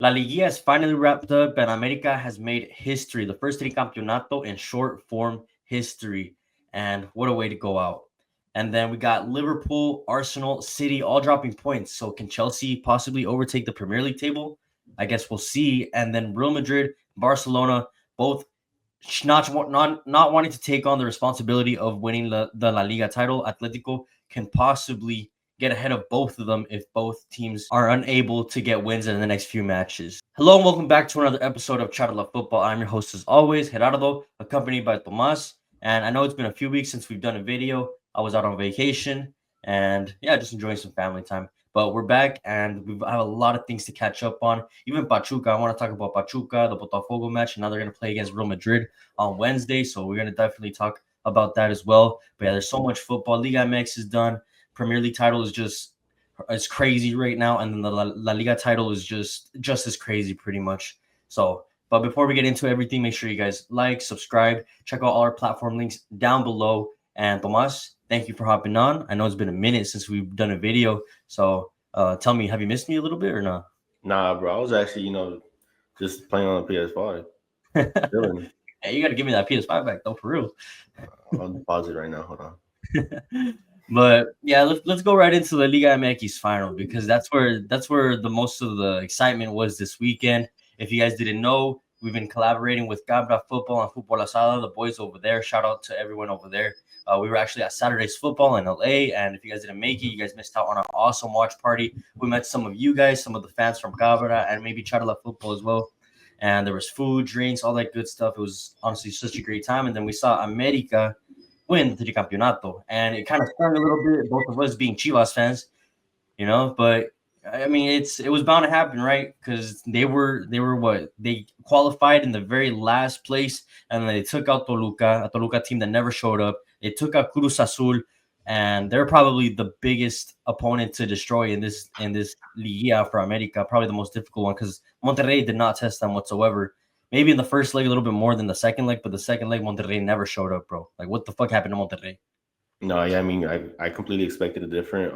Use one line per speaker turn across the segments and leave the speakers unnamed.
La Liga is finally wrapped up, and America has made history. The first tricampeonato in short form history. And what a way to go out. And then we got Liverpool, Arsenal, City all dropping points. So can Chelsea possibly overtake the Premier League table? I guess we'll see. And then Real Madrid, Barcelona, both not wanting to take on the responsibility of winning the La Liga title. Atletico can possibly get ahead of both of them if both teams are unable to get wins in the next few matches. Hello and welcome back to another episode of Charla Football. I'm your host as always, Gerardo, accompanied by Tomas. And I know it's been a few weeks since we've done a video. I was out on vacation and yeah, just enjoying some family time. But we're back and we have a lot of things to catch up on. Even Pachuca, I want to talk about Pachuca, the Botafogo match, and now they're going to play against Real Madrid on Wednesday. So we're going to definitely talk about that as well. But yeah, there's so much football. Liga MX is done. Premier League title is just it's crazy right now, and then the La Liga title is just as crazy, pretty much. So, but before we get into everything, make sure you guys like, subscribe, check out all our platform links down below. And Tomas, thank you for hopping on. I know it's been a minute since we've done a video, so tell me, have you missed me a little bit or not?
Nah, bro. I was actually, just playing on the PS5. Chilling.
Hey, you got to give me that PS5 back, though, for real.
I'll pause it right now. Hold on.
But yeah, let's go right into the Liga MX final because that's where the most of the excitement was this weekend. If you guys didn't know, we've been collaborating with Cabra Football and Football Asada, the boys over there. Shout out to everyone over there. We were actually at Saturday's football in LA, and if you guys didn't make it, you guys missed out on an awesome watch party. We met some of you guys, some of the fans from Cabra, and maybe Charla Football as well. And there was food, drinks, all that good stuff. It was honestly such a great time. And then we saw America win the Tricampeonato, and it kind of stung a little bit. Both of us being Chivas fans, but I mean, it was bound to happen, right? Because they were what they qualified in the very last place, and they took out a Toluca team that never showed up. They took out Cruz Azul, and they're probably the biggest opponent to destroy in this Liga for America. Probably the most difficult one because Monterrey did not test them whatsoever. Maybe in the first leg a little bit more than the second leg, but the second leg Monterrey never showed up, bro. Like what the fuck happened to Monterrey?
No, yeah, I mean, I completely expected a different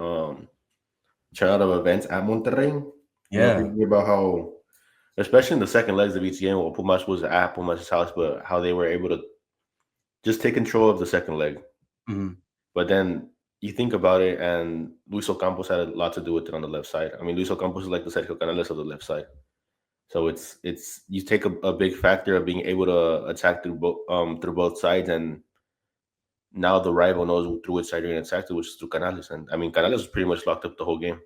turnout of events at Monterrey.
Yeah.
Thinking about how, especially in the second legs of each game, well, Pumas was at Pumas' house, but how they were able to just take control of the second leg.
Mm-hmm.
But then you think about it, and Luis Ocampos had a lot to do with it on the left side. I mean, Luis Ocampos is like the Sergio Canales of the left side. So it's you take a big factor of being able to attack through both sides, and now the rival knows through which side you're going to attack to, which is through Canales. And I mean, Canales was pretty much locked up the whole game.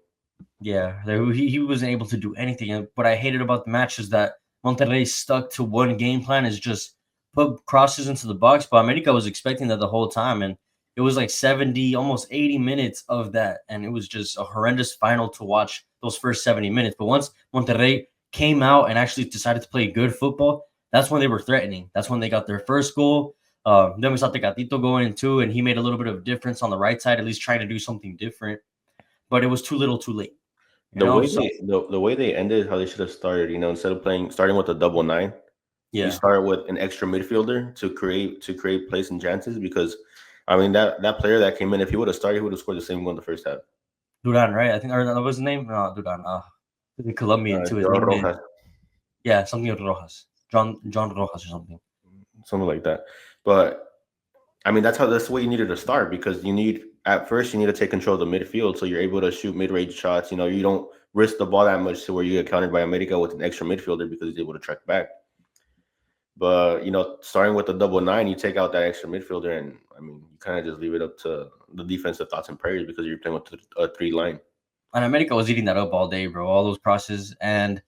Yeah, he wasn't able to do anything. And what I hated about the match is that Monterrey stuck to one game plan, is just put crosses into the box. But America was expecting that the whole time, and it was like 70, almost 80 minutes of that, and it was just a horrendous final to watch those first 70 minutes. But once Monterrey came out and actually decided to play good football, that's when they were threatening. That's when they got their first goal. Then we saw Tecatito going in too, and he made a little bit of difference on the right side, at least trying to do something different. But it was too little, too late.
The way they ended, how they should have started. Instead of starting with a double nine, you start with an extra midfielder to create plays and chances. Because I mean that player that came in, if he would have started, he would have scored the same goal in the first half.
Duran, right? I think, or that was his name. No, Duran. The Colombian too. His
name
Rojas. Yeah, something with Rojas. John Rojas or something.
Something like that. But I mean, that's the way you needed to start, because you need to take control of the midfield, so you're able to shoot mid-range shots. You don't risk the ball that much to where you get countered by America with an extra midfielder because he's able to track back. But starting with the double nine, you take out that extra midfielder, and I mean, you kind of just leave it up to the defensive thoughts and prayers because you're playing with a three line.
And America was eating that up all day, bro. All those crosses, and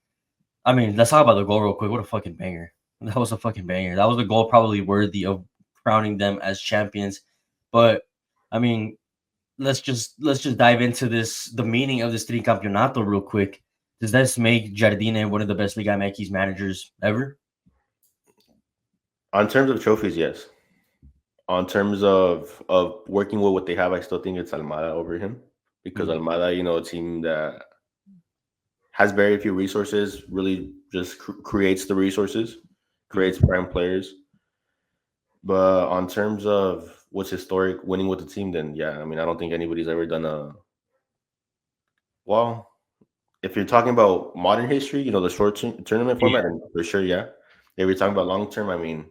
I mean, let's talk about the goal real quick. What a fucking banger! That was a fucking banger. That was a goal probably worthy of crowning them as champions. But I mean, let's just dive into the meaning of this tricampeonato real quick. Does this make Jardine one of the best Liga MX managers ever?
On terms of trophies, yes. On terms of working with what they have, I still think it's Almada over him, because Almada, a team that has very few resources, really just creates the resources, creates prime players. But on terms of what's historic winning with the team, then yeah, I mean, I don't think anybody's ever done well, if you're talking about modern history, you know, the short tournament
Yeah,
format, and for sure, yeah. If you're talking about long term, I mean,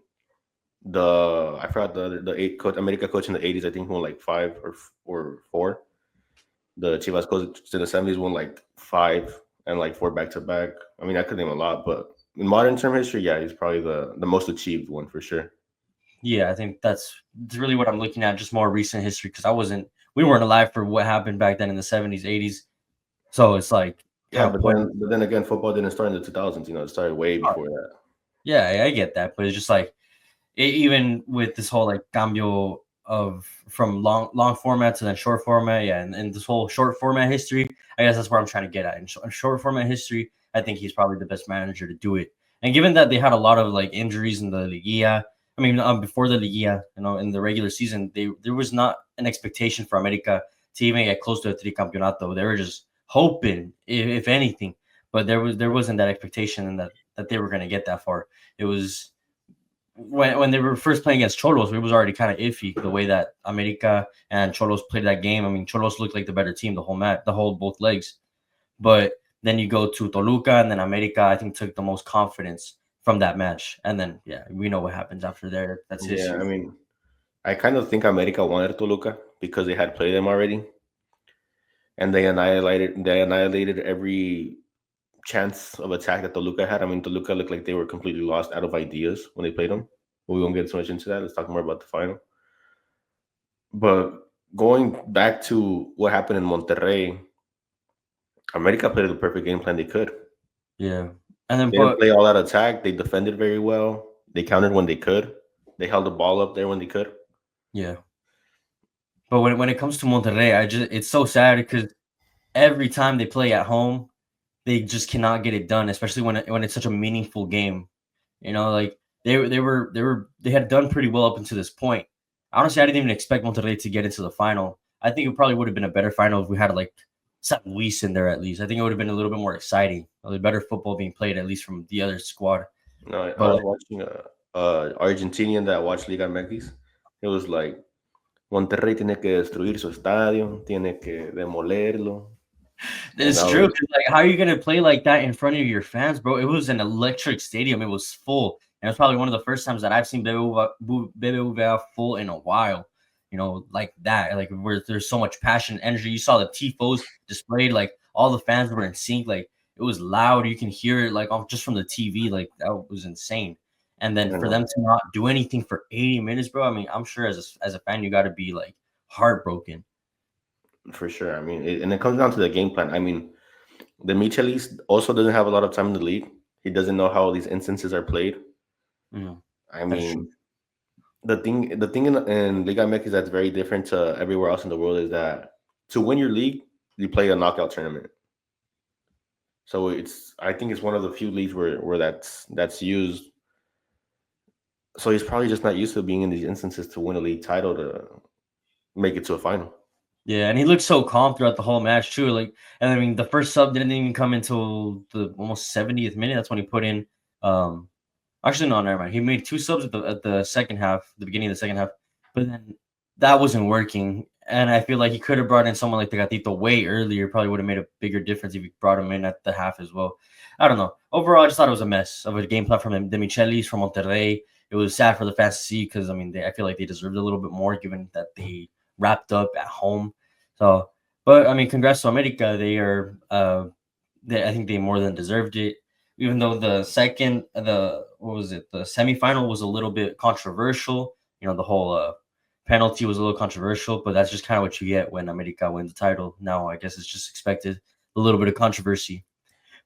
I forgot the eight coach America coach in the '80s. I think won like five or four. The Chivas coach in the '70s won like five and like four back to back. I mean, I could name a lot, but in modern term history, yeah, he's probably the most achieved one for sure.
yeah, I think that's really what I'm looking at, just more recent history, because we weren't alive for what happened back then in the 70s, 80s. So it's like
Yeah,
kind of point.
but then again, football didn't start in the 2000s. You know, it started way before that.
Yeah, I get that, but it's just like even with this whole like cambio of from long format to then short format, yeah, and this whole short format history, I guess that's where I'm trying to get at. In short format history, I think he's probably the best manager to do it. And given that they had a lot of like injuries in the Liga, I mean, before the Liga, in the regular season, there was not an expectation for America to even get close to a tricampeonato. They were just hoping, if anything, but there wasn't that expectation and that they were going to get that far. It was when they were first playing against Cholos, it was already kind of iffy the way that America and Cholos played that game. I mean, Cholos looked like the better team the whole match, the whole both legs. But then you go to Toluca, and then America, I think, took the most confidence from that match. And then, yeah, we know what happens after there. That's
Yeah,
history.
I mean, I kind of think America wanted Toluca because they had played them already, and they annihilated every chance of attack that Toluca had. I mean, Toluca looked like they were completely lost out of ideas when they played them. But we won't get too much into that. Let's talk more about the final. But going back to what happened in Monterrey, America played the perfect game plan they could.
Yeah. And then,
They didn't
but
play all that attack. They defended very well. They countered when they could. They held the ball up there when they could.
yeah. But when it comes to Monterrey, it's so sad because every time they play at home, they just cannot get it done, especially when it's such a meaningful game. Like they had done pretty well up until this point. Honestly, I didn't even expect Monterrey to get into the final. I think it probably would have been a better final if we had like San Luis in there at least. I think it would have been a little bit more exciting, a little better football being played at least from the other squad.
No, I
But
was watching a Argentinian that watched Liga MX. It was like Monterrey tiene que destruir su estadio, tiene que demolerlo, and
it's
I
true.
was
'Cause, like, how are you gonna play like that in front of your fans, bro? It was an electric stadium. It was full, and it's probably one of the first times that I've seen BBVA full in a while. Like that, like where there's so much passion, and energy. You saw the tifos displayed, like all the fans were in sync. Like it was loud. You can hear it like just from the TV. Like that was insane. And then
I
for
know
them to not do anything for 80 minutes, bro. I mean, I'm sure as a fan, you got to be like heartbroken.
for sure. I mean, and it comes down to the game plan. I mean, the Michelis also doesn't have a lot of time in the league. He doesn't know how these instances are played.
Mm,
I
that is true.
mean, the thing in Liga MX that's very different to everywhere else in the world is that to win your league, you play a knockout tournament. So I think it's one of the few leagues where that's used. So he's probably just not used to being in these instances to win a league title to make it to a final.
Yeah, and he looked so calm throughout the whole match too. Like, and I mean, the first sub didn't even come until the almost 70th minute. That's when he put in. Um, Actually, no, never mind. He made two subs at the second half, the beginning of the second half, but then that wasn't working. And I feel like he could have brought in someone like the Gatito way earlier. Probably would have made a bigger difference if he brought him in at the half as well. I don't know. Overall, I just thought it was a mess of a game plan from the Michelis from Monterrey. It was sad for the fans to see because I mean, I feel like they deserved a little bit more given that they wrapped up at home. So, but I mean, congrats to America. I think they more than deserved it. Even though the what was it, the semifinal was a little bit controversial. The whole penalty was a little controversial, but that's just kind of what you get when America wins the title. Now, I guess it's just expected a little bit of controversy,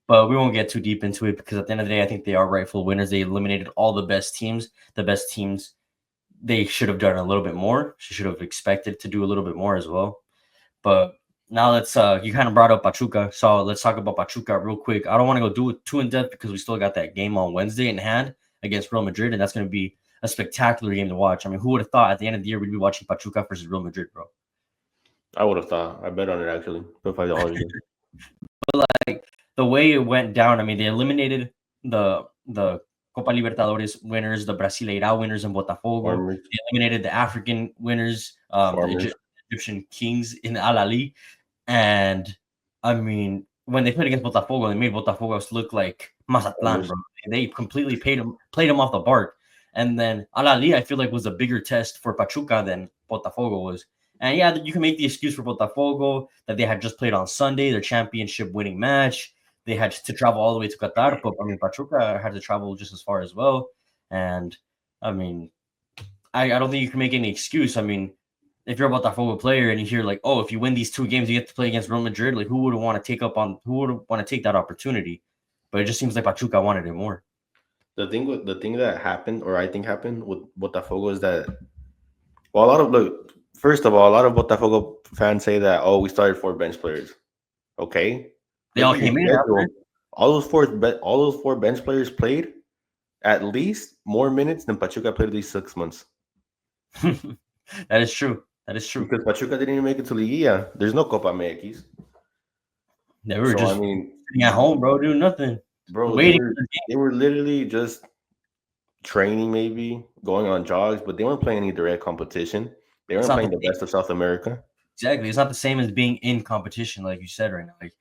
but we won't get too deep into it because at the end of the day, I think they are rightful winners. They eliminated all the best teams. The best teams, they should have done a little bit more. She should have expected to do a little bit more as well. But now let's you kind of brought up Pachuca, so let's talk about Pachuca real quick. I don't want to go do it too in depth because we still got that game on Wednesday in hand against Real Madrid, and that's going to be a spectacular game to watch. I mean, who would have thought at the end of the year we'd be watching Pachuca versus Real Madrid, bro?
I would have thought. I bet on it actually. Put $5 in.
Like the way it went down, I mean, they eliminated the Copa Libertadores winners, the Brasileirao winners in Botafogo.
Farmers,
They eliminated the African winners, the
farmers.
Egyptian Kings in Al Ali. And I mean, when they played against Botafogo, they made Botafogo look like Mazatlan, bro. They completely played them off the bark. And then Al-Ali, I feel like, was a bigger test for Pachuca than Botafogo was. And yeah, you can make the excuse for Botafogo that they had just played on Sunday, their championship winning match. They had to travel all the way to Qatar, but I mean, Pachuca had to travel just as far as well. And I mean, I don't think you can make any excuse. I mean, if you're a Botafogo player and you hear like, oh, if you win these 2 games, you get to play against Real Madrid, like who would want to take that opportunity? But it just seems like Pachuca wanted it more.
The thing that happened, or I think happened with Botafogo, is that, well, first of all, a lot of Botafogo fans say that, oh, we started 4 bench players. Okay,
They all came in after.
All those four bench players played at least more minutes than Pachuca played these 6 months.
That is true. That is true.
Because Pachuca didn't even make it to Liga. There's no Copa MX.
They were just sitting at home, bro, doing nothing.
Bro,
waiting.
They were literally just training, maybe going on jogs, but they weren't playing any direct competition. They weren't playing the best of South America.
Exactly. It's not the same as being in competition, like you said right now. Like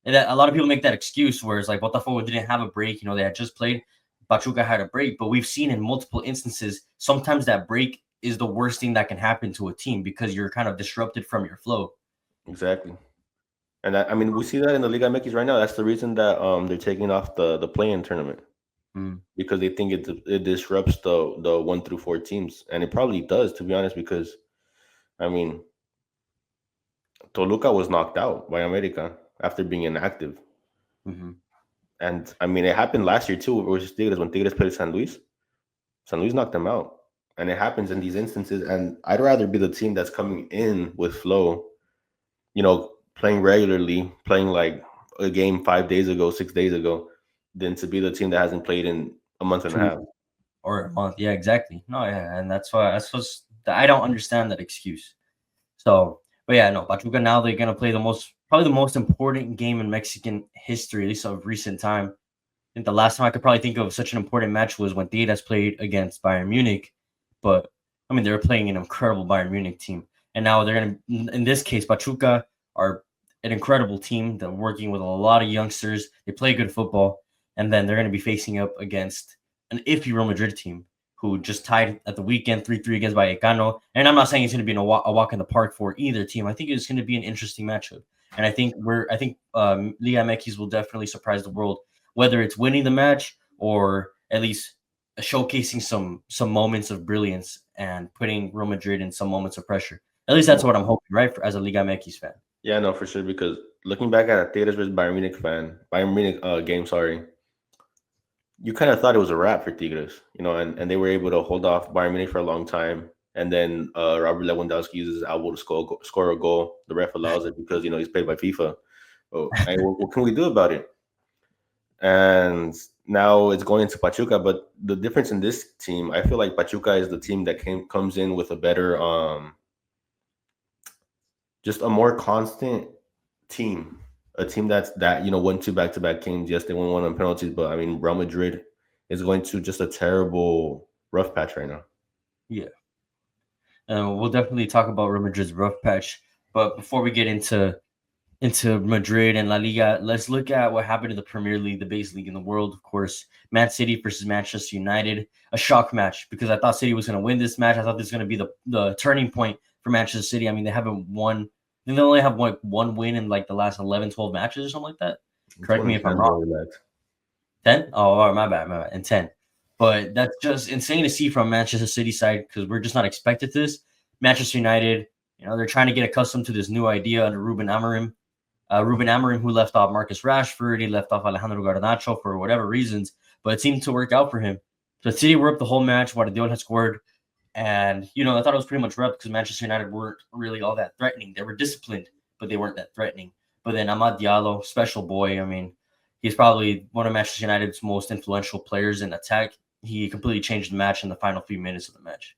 a lot of people make that excuse where it's like Botafogo didn't have a break. You know, they had just played. Pachuca had a break, but we've seen in multiple instances, sometimes that break is the worst thing that can happen to a team because you're kind of disrupted from your flow.
Exactly. And I mean, we see that in the Liga MX right now. That's the reason that they're taking off the play-in tournament, because they think it disrupts the 1 through 4 teams, and it probably does, to be honest. Because I mean, Toluca was knocked out by America after being inactive, and I mean, it happened last year too. Versus Tigres, when Tigres played San Luis, San Luis knocked them out, and it happens in these instances. And I'd rather be the team that's coming in with flow, you know, playing regularly, playing like a game 5 days ago, 6 days ago, than to be the team that hasn't played in a month and a half.
Or a month. Yeah, exactly. No, yeah. And that's I don't understand that excuse. So, but yeah, no, Pachuca now they're going to play probably the most important game in Mexican history, at least of recent time. I think the last time I could probably think of such an important match was when Tigres played against Bayern Munich. But, I mean, they were playing an incredible Bayern Munich team. And now they're going to, in this case, Pachuca are an incredible team. They're working with a lot of youngsters. They play good football. And then they're going to be facing up against an iffy Real Madrid team who just tied at the weekend 3-3 against Vallecano. And I'm not saying it's going to be a walk in the park for either team. I think it's going to be an interesting matchup. And I think Liga MX will definitely surprise the world, whether it's winning the match or at least showcasing some moments of brilliance and putting Real Madrid in some moments of pressure. At least that's what I'm hoping, right? As a Liga MX fan.
Yeah, no, for sure. Because looking back at a Tigres versus Bayern Munich game, you kind of thought it was a wrap for Tigres, you know, and they were able to hold off Bayern Munich for a long time. And then Robert Lewandowski uses his elbow to score a goal. The ref allows it because, you know, he's paid by FIFA. Oh, what can we do about it? And now it's going into Pachuca. But the difference in this team, I feel like Pachuca is the team that comes in with a better, just a more constant team. A team that you know, won 2 back-to-back games. Yes, they won 1 on penalties, but I mean, Real Madrid is going to just a terrible rough patch right now.
Yeah, we'll definitely talk about Real Madrid's rough patch. But before we get into Madrid and La Liga, let's look at what happened in the Premier League, the biggest league in the world, of course. Man City versus Manchester United, a shock match because I thought City was going to win this match. I thought this was going to be the turning point for Manchester City. I mean, they haven't won. They only have one win in like the last 11, 12 matches or something like that. Correct me if I'm wrong. 10? Oh, my bad. And 10. But that's just insane to see from Manchester City side because we're just not expected this. Manchester United, you know, they're trying to get accustomed to this new idea under Ruben Amorim. Ruben Amorim, who left off Marcus Rashford, he left off Alejandro Garnacho for whatever reasons, but it seemed to work out for him. So City were up the whole match. Guardiola had scored. And, you know, I thought it was pretty much rough because Manchester United weren't really all that threatening. They were disciplined, but they weren't that threatening. But then Amad Diallo, special boy. I mean, he's probably one of Manchester United's most influential players in attack. He completely changed the match in the final few minutes of the match.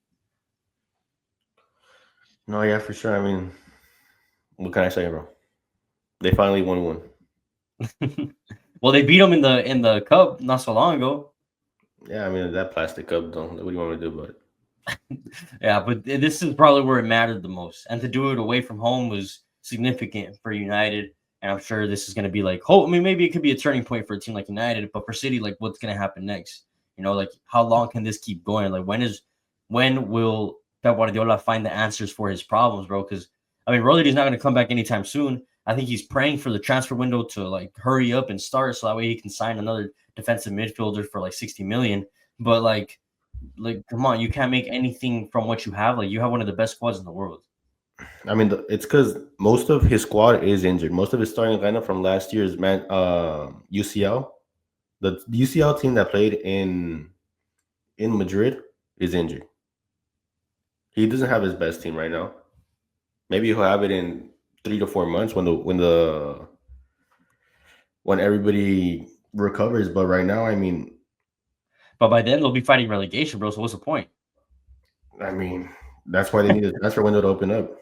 No, yeah, for sure. I mean, what can I say, bro? They finally won one.
Well, they beat them in the cup not so long ago.
Yeah, I mean, that plastic cup, what do you want me to do about it?
Yeah, but this is probably where it mattered the most. And to do it away from home was significant for United. And I'm sure this is going to be like, I mean, maybe it could be a turning point for a team like United, but for City, like, what's going to happen next? You know, like, how long can this keep going? Like, when will Pep Guardiola find the answers for his problems, bro? Because I mean, Rodri's not going to come back anytime soon. I think he's praying for the transfer window to like hurry up and start, so that way he can sign another defensive midfielder for like 60 million. But like, come on, you can't make anything from what you have. Like, you have one of the best squads in the world.
I mean, it's because most of his squad is injured. Most of his starting lineup from last year's UCL, the UCL team that played in Madrid is injured. He doesn't have his best team right now. Maybe he'll have it in 3 to 4 months when everybody recovers. But right now, I mean,
but by then they'll be fighting relegation, bro. So what's the point?
I mean, that's why they need a transfer window to open up.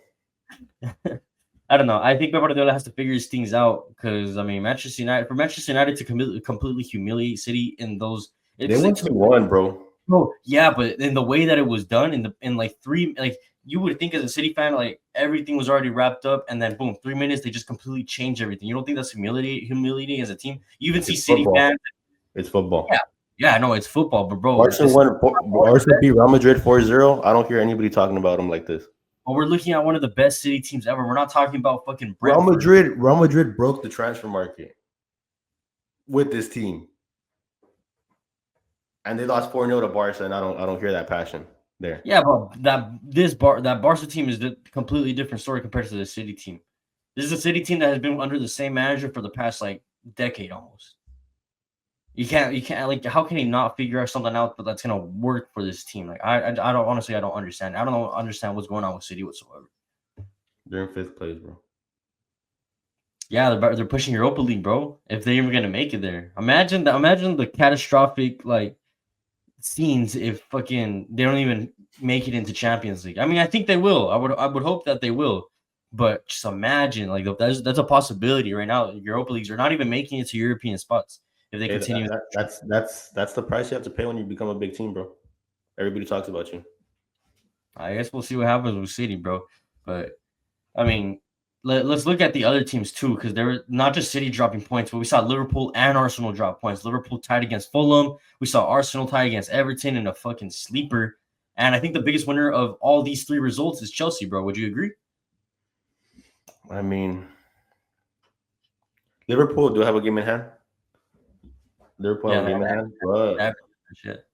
I don't know. I think Pep Guardiola has to figure his things out because I mean, Manchester United to completely humiliate City in those.
They won 2-1, bro.
Oh yeah, but in the way that it was done in like 3, like you would think as a City fan, like everything was already wrapped up, and then boom, 3 minutes they just completely change everything. You don't think that's humiliating as a team? You even see City fans.
It's football.
Yeah, I know it's football, but bro,
Barca beat Real Madrid 4-0. I don't hear anybody talking about them like this.
But we're looking at one of the best City teams ever. We're not talking about fucking
Brentford. Real Madrid broke the transfer market with this team, and they lost 4-0 to Barca, and I don't hear that passion there.
Yeah, but that Barca team is a completely different story compared to the City team. This is a City team that has been under the same manager for the past like decade almost. You can't like, how can he not figure out something out that's gonna work for this team? Like I don't understand. I don't understand what's going on with City whatsoever.
They're in 5th place, bro.
Yeah, they're pushing Europa League, bro. If they're even gonna make it there, imagine the catastrophic like scenes if fucking they don't even make it into Champions League. I mean, I think they will. I would hope that they will. But just imagine, like that's a possibility right now. Europa Leagues are not even making it to European spots. If they continue,
that's the price you have to pay when you become a big team, bro. Everybody talks about you.
I guess we'll see what happens with City, bro. But I mean, let's look at the other teams too, because there were not just City dropping points, but we saw Liverpool and Arsenal drop points. Liverpool tied against Fulham. We saw Arsenal tie against Everton in a fucking sleeper. And I think the biggest winner of all these 3 results is Chelsea, bro. Would you agree?
I mean, Liverpool do have a game in hand. Liverpool have a game in hand, but
shit.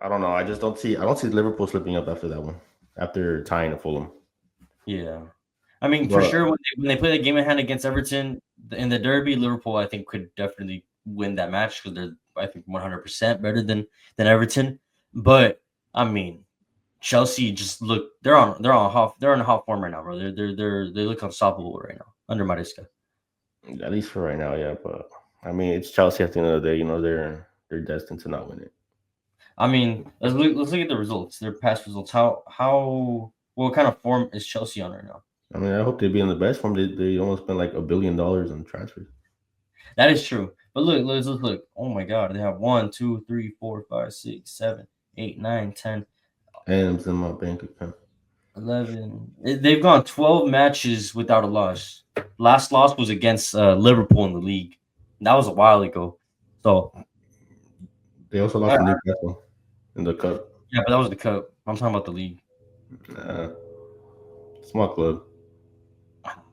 I don't know. I don't see Liverpool slipping up after that one, after tying to Fulham.
Yeah, I mean, for sure, when they play the game in hand against Everton in the derby, Liverpool I think could definitely win that match because they're, I think, 100% better than Everton. But I mean, Chelsea just look they're on hot form right now, bro. They look unstoppable right now under Maresca.
At least for right now, yeah. But I mean, it's Chelsea at the end of the day. You know, they're destined to not win it.
I mean, let's look at the results. Their past results. What kind of form is Chelsea on right now?
I mean, I hope they be in the best form. They almost spent like $1 billion on transfers.
That is true. But look, let's look. Oh my God, they have 1, 2, 3, 4, 5, 6, 7, 8, 9, 10.
And it's in my bank account.
11. They've gone 12 matches without a loss. Last loss was against Liverpool in the league. That was a while ago. So
they also lost to Newcastle in the cup.
Yeah, but that was the cup. I'm talking about the league.
Small club.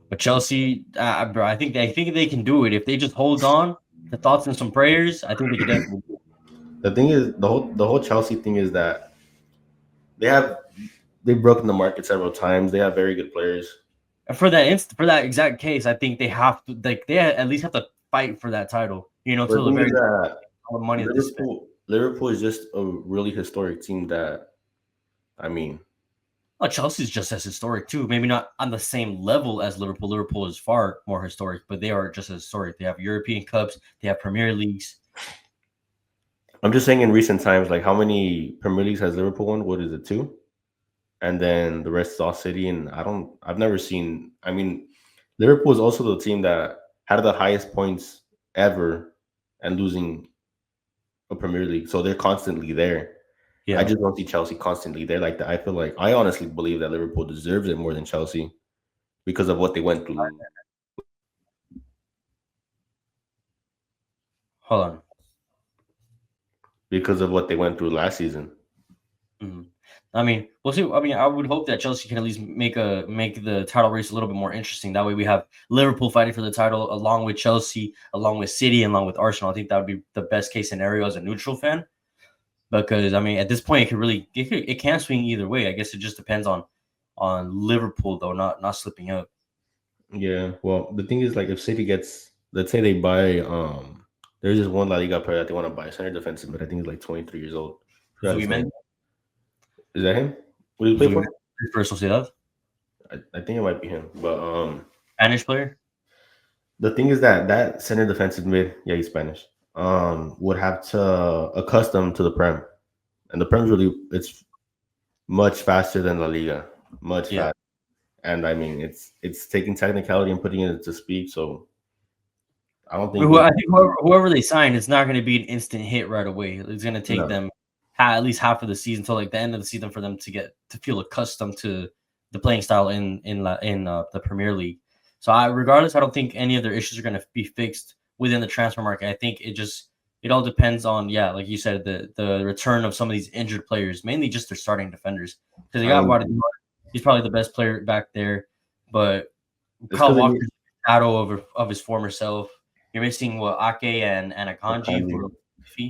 But Chelsea, bro, I think they can do it if they just hold on. The thoughts and some prayers. I think they can definitely do it.
The thing is, the whole Chelsea thing is that they've broken the market several times. They have very good players.
And for that exact case, I think they have to they at least have to fight for that title. You know, till the very money that they spend.
Liverpool is just a really historic team that, I mean.
Well, Chelsea's just as historic too. Maybe not on the same level as Liverpool. Liverpool is far more historic, but they are just as historic. They have European Cups. They have Premier Leagues.
I'm just saying in recent times, like how many Premier Leagues has Liverpool won? What is it, 2? And then the rest is all City. And I've never seen, I mean, Liverpool is also the team that had the highest points ever and losing a Premier League. So they're constantly there. Yeah. I just don't see Chelsea constantly there like that. I honestly believe that Liverpool deserves it more than Chelsea. because of what they went through.
Hold on.
Because of what they went through last season.
Mm-hmm. I mean, we'll see. I mean, I would hope that Chelsea can at least make the title race a little bit more interesting. That way, we have Liverpool fighting for the title along with Chelsea, along with City, and along with Arsenal. I think that would be the best case scenario as a neutral fan, because I mean, at this point, it can swing either way. I guess it just depends on Liverpool though, not slipping up.
Yeah. Well, the thing is, like, if City gets, let's say they buy, there's just one La Liga player that they want to buy, center defensive, but I think he's like 23 years old. Forgot his name.
Zubimendi,
Is that him? What do you play for?
for Sociedad,
I think it might be him. But
Spanish player.
the thing is that center defensive mid, yeah, he's Spanish, would have to accustom to the Prem, and the Prem's really, it's much faster than La Liga, much faster. And I mean, it's taking technicality and putting it to speed. So I don't think.
I think whoever they sign, it's not going to be an instant hit right away. It's going to take them at least half of the season till like the end of the season for them to feel accustomed to the playing style in the Premier League. So regardless, I don't think any of their issues are going to be fixed within the transfer market. I think it all depends on, like you said, the return of some of these injured players, mainly just their starting defenders, because they got Guardiola. He's probably the best player back there, but Kyle Walker's shadow of his former self. You're missing Ake and Akanji.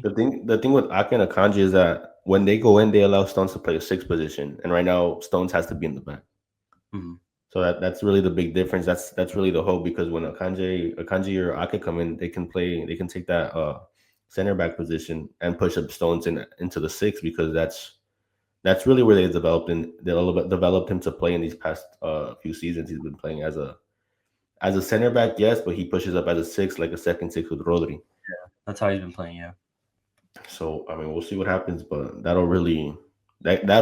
The thing with Ake and Akanji is that when they go in, they allow Stones to play a 6th position, and right now Stones has to be in the back.
Mm-hmm.
So that's really the big difference. That's really the hope, because when Akanji or Ake come in, they can take that center back position and push up Stones into the 6th, because that's really where they developed him to play in these past few seasons. He's been playing as a center back, yes, but he pushes up as a 6, like a second 6 with Rodri.
Yeah, that's how he's been playing. Yeah.
So I mean, we'll see what happens, but that'll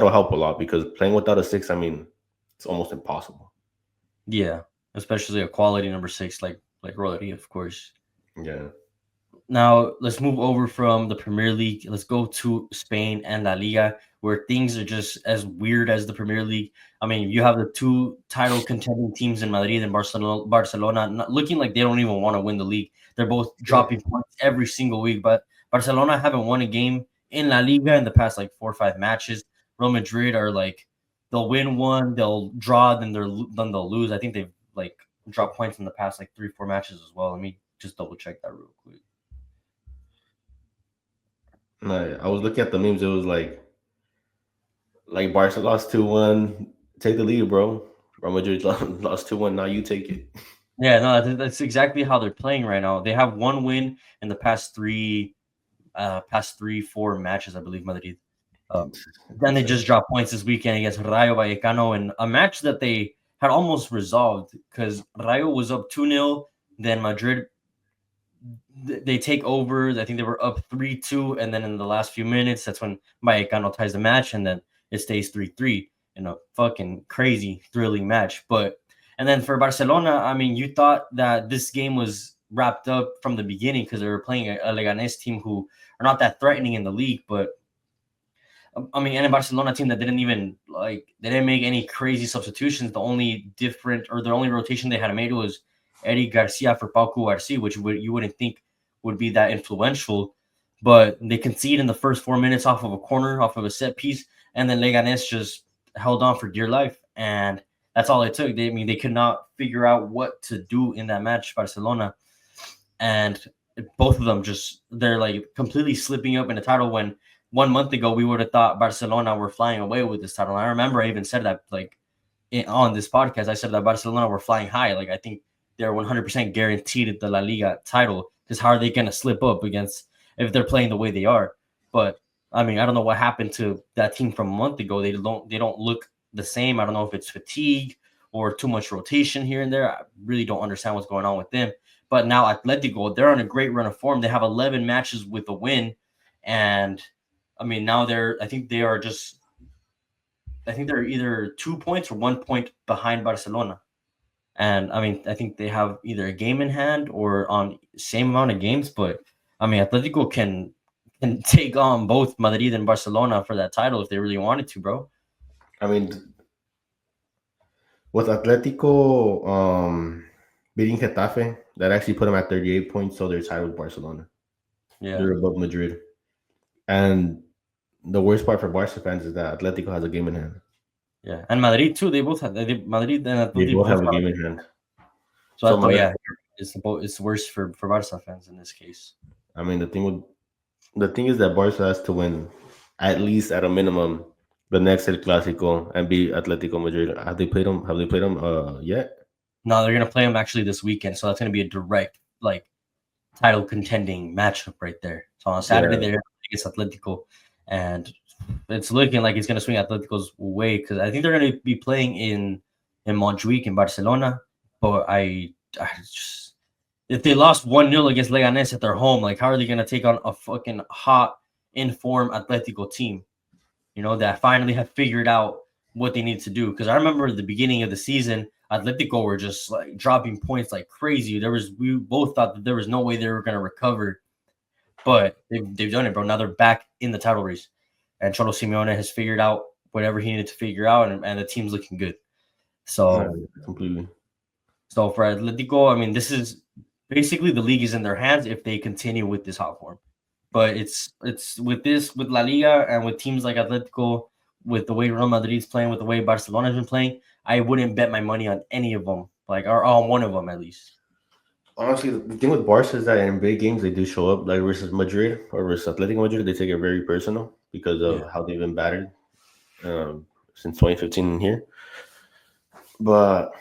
help a lot, because playing without a 6, I mean, it's almost impossible.
Yeah, especially a quality number 6 like Rodri, of course.
Yeah.
Now let's move over from the Premier League. Let's go to Spain and La Liga, where things are just as weird as the Premier League. I mean, you have the 2 title contending teams in Madrid and Barcelona not looking like they don't even want to win the league. They're both dropping points every single week, but Barcelona haven't won a game in La Liga in the past like 4 or 5 matches. Real Madrid are like, they'll win one, they'll draw, then they'll lose. I think they've like dropped points in the past like 3 or 4 matches as well. Let me just double check that real quick.
I was looking at the memes. It was like Barca lost 2-1. Take the lead, bro. Real Madrid lost 2-1. Now you take it.
Yeah, no, that's exactly how they're playing right now. They have 1 win in the past 4 matches, I believe, Madrid. Then they just dropped points this weekend against Rayo Vallecano in a match that they had almost resolved, because Rayo was up 2-0. Then Madrid, they take over. I think they were up 3-2, and then in the last few minutes, that's when Vallecano ties the match, and then it stays 3-3 in a fucking crazy, thrilling match. And then for Barcelona, I mean, you thought that this game was wrapped up from the beginning, because they were playing a Leganés team who are not that threatening in the league, but I mean, and a Barcelona team that they didn't make any crazy substitutions. The only rotation they had made was Eric Garcia for Pau Cubarsí, which you wouldn't think would be that influential, but they concede in the first 4 minutes off of a corner, off of a set piece, and then Leganés just held on for dear life, and that's all it took. They could not figure out what to do in that match, Barcelona, and both of them they're like completely slipping up in the title, when 1 month ago we would have thought Barcelona were flying away with this title. And I remember I even said that on this podcast. I said that Barcelona were flying high. Like, I think they're 100% guaranteed the La Liga title, because how are they going to slip up if they're playing the way they are? But I mean, I don't know what happened to that team from a month ago. They don't look the same. I don't know if it's fatigue or too much rotation here and there. I really don't understand what's going on with them. But now Atletico, they're on a great run of form. They have 11 matches with a win, and I mean, now I think they're either 2 points or 1 point behind Barcelona. And I mean, I think they have either a game in hand or on same amount of games. But I mean, Atletico can take on both Madrid and Barcelona for that title if they really wanted to, bro.
I mean, With Atletico beating Getafe, that actually put them at 38 points, so they're tied with Barcelona.
Yeah,
They're above Madrid. And the worst part for Barca fans is that Atletico has a game in hand.
yeah, and Madrid too. They both have Madrid and
They
Atleti
both
both
have a
have.
game in hand.
So
So
yeah, it's worse for Barca fans in this case.
I mean, the thing is that Barca has to win at least at a minimum the next El Clásico and beat Atletico Madrid. Have they played them? Have they played them yet?
No, they're gonna play them actually this weekend, so that's gonna be a direct like title contending matchup right there. So on Saturday
Yeah.
they're against Atletico, and it's looking like it's gonna swing Atletico's way because I think they're gonna be playing in Montjuic in Barcelona. But I just if they lost 1-0 against Leganes at their home, like how are they gonna take on a fucking hot in form Atletico team? You know, that finally have figured out what they need to do. Because I remember at the beginning of the season, Atletico were just like dropping points like crazy. We both thought that there was no way they were gonna recover, but they've done it, bro. Now they're back in the title race, and Cholo Simeone has figured out whatever he needed to figure out, and the team's looking good.
Yeah,
So,
completely.
so for Atletico, I mean, this is basically the league is in their hands if they continue with this hot form. But it's with La Liga and with teams like Atletico, with the way Real Madrid's playing, with the way Barcelona's been playing, I wouldn't bet my money on any of them, like or on one of them at least.
Honestly, the thing with Barca is that in big games they do show up, like versus Madrid or versus Atletico Madrid. They take it very personal because
Yeah,
of how they've been battered since 2015 here. But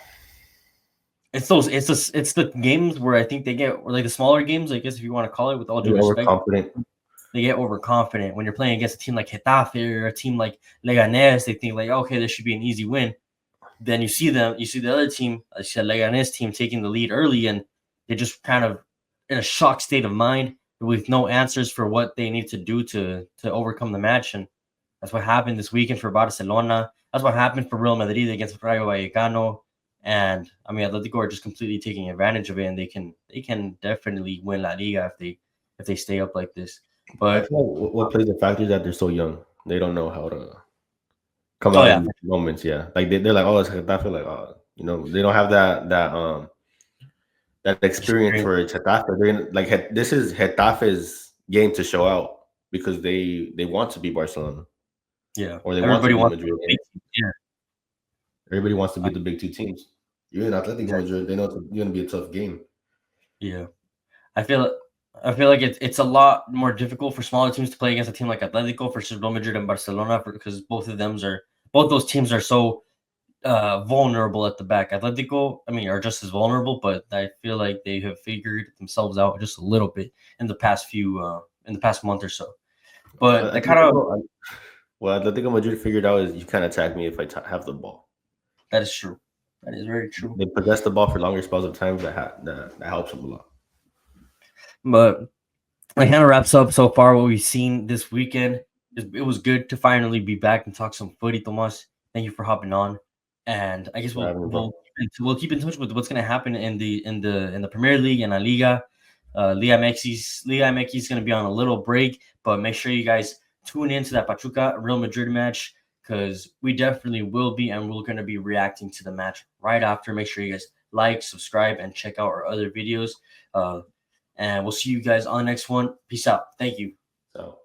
it's the games where I think they get like the smaller games, I guess if you want to call it, with all due
they're
respect,
overconfident.
they get overconfident when you're playing against a team like Getafe or a team like Leganes. They think like, okay, this should be an easy win. Then you see the other team, Leganes team, taking the lead early, and they just kind of in a shocked state of mind with no answers for what they need to do to overcome the match. And that's what happened this weekend for Barcelona. That's what happened for Real Madrid against Rayo Vallecano. And I mean, Atletico are just completely taking advantage of it, and they can definitely win La Liga if they stay up like this.
I
But
feel like what plays the factor is that they're so young. They don't know how to come
oh
out
yeah,
in moments. Yeah, like they're like, oh, it's Getafe. Like, oh, they don't have that experience
experience.
for Getafe. This is Getafe's game to show out because they want to be Barcelona
Yeah,
or they want to
everybody
be
wants
Madrid.
to
Right?
beat. Yeah,
Everybody wants to beat the big two teams. Even Atletico
exactly.
Madrid, they know it's going to be a tough game.
Yeah. I feel I feel like it's a lot more difficult for smaller teams to play against a team like Atletico versus Real Madrid and Barcelona because both those teams are so vulnerable at the back. Atletico, I mean, are just as vulnerable, but I feel like they have figured themselves out just a little bit in the past month or so. But that kind of
What Atletico Madrid figured out is you can't attack me if I have the ball.
that is true. That is very true.
They possess the ball for longer spells of time. That helps them a lot.
But that kind of wraps up so far what we've seen this weekend. It was good to finally be back and talk some footy, Tomas. Thank you for hopping on, and I guess
For having me, bro.
we'll keep in touch with what's going to happen in the Premier League and La Liga. Liga MX is going to be on a little break, but make sure you guys tune into that Pachuca Real Madrid match because we definitely will be, and we're going to be reacting to the match right after. Make sure you guys like, subscribe, and check out our other videos. And we'll see you guys on the next one. Peace out. Thank you.
So.